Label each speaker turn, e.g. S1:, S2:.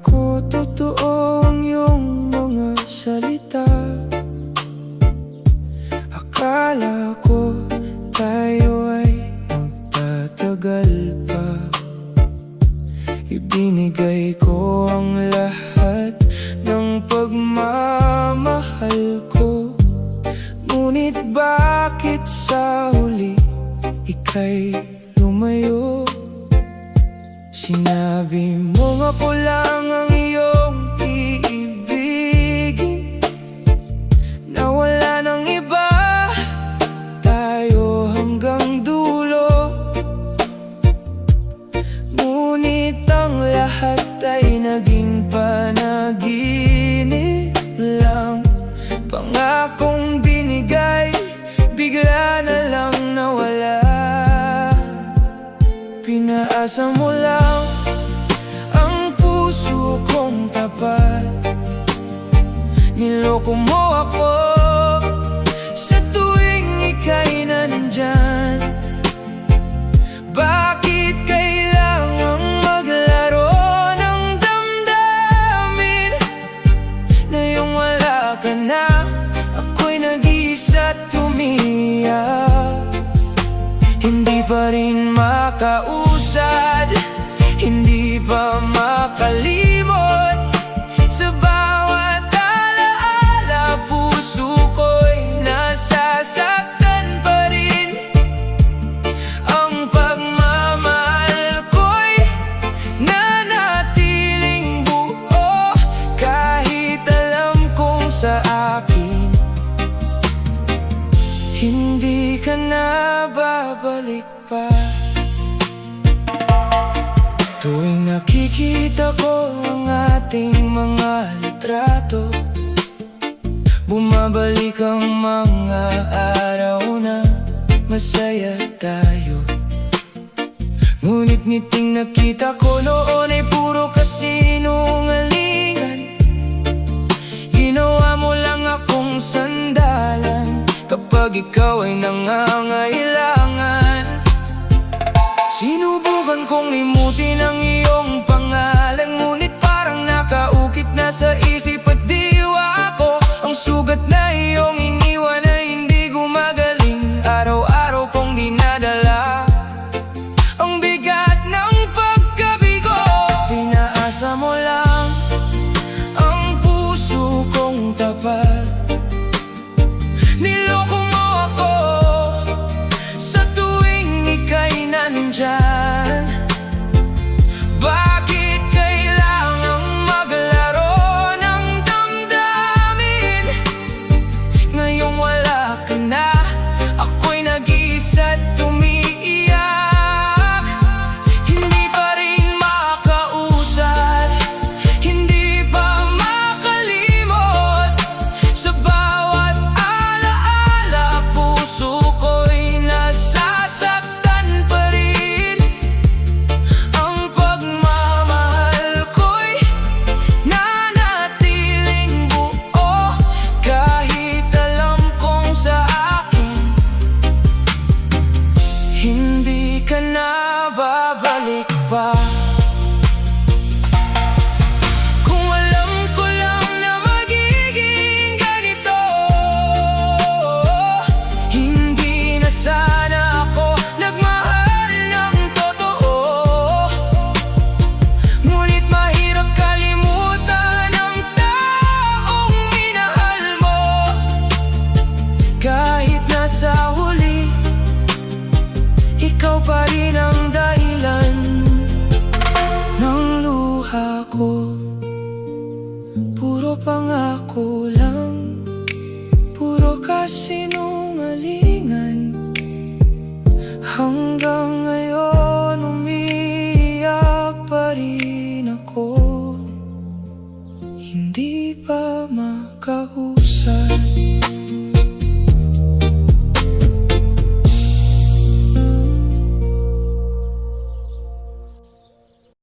S1: ko totoo ang iyong mga salita. Akala ko tayo ay magtatagal pa. Ibinigay ko ang lahat ng pagmamahal ko. Ngunit bakit sa huli ika'y lumayo? Sinabi mo ako lang ang iyong iibigin, na wala nang iba, tayo hanggang dulo. Ngunit ang lahat ay naging panaginip lang. Pangakong binigay, bigla na lang nawala. Pinaasa mo lang ang puso kong tapat. Niloko mo ako sa tuwing ika'y nandyan. Bakit kailangang maglaro ng damdamin na yung wala ka na, ako'y nag-iisa at umiyak? Hindi pa rin makausad, hindi pa makalimot. Sa bawat alaala, puso ko'y nasasaktan pa rin. Ang pagmamahal ko'y nanatiling buo, kahit alam kong sa akin hindi ka na babalik pa. Tuwing nakikita ko ang ating mga litrato, bumabalik ang mga araw na masaya tayo. Ngunit ngiting nakita ko noon ay puro kasinungalingan. Ginawa mo lang akong sandalan kapag ikaw ay nangangailangan. Sinubukan kong limutin ang iyong pangalan, ngunit parang nakaukit na sa isip at diwa ko. Ang sugat na iyong iniwan na hindi gumagaling, araw-araw kong dinadala ang bigat ng pagkabigo. Pinaasa mo lang ang puso kong tapat. Niloko mo ako sa tuwing ika'y nandyan. Bakit kailangang maglaro ng damdamin ngayong wala ka na, ako'y nag-iisa at umiiyak? Hindi pa rin makausad, hindi pa makalimot. Sa bawat alaala, puso ko'y nasasaktan pa rin. Ang pagmamahal ko'y nanatiling buo, kahit alam kong sa akin hindi ka na babalik pa. Kung alam ko lang na magiging ganito, hindi na sana ako nagmahal ng totoo. Ngunit mahirap kalimutan ang taong minahal mo, kahit nasa huli ikaw pa rin ang dahilan ng luha ko. Puro pangako lang, puro kasinungalingan. Hanggang ngayon umiiyak pa rin ako, hindi pa makausap.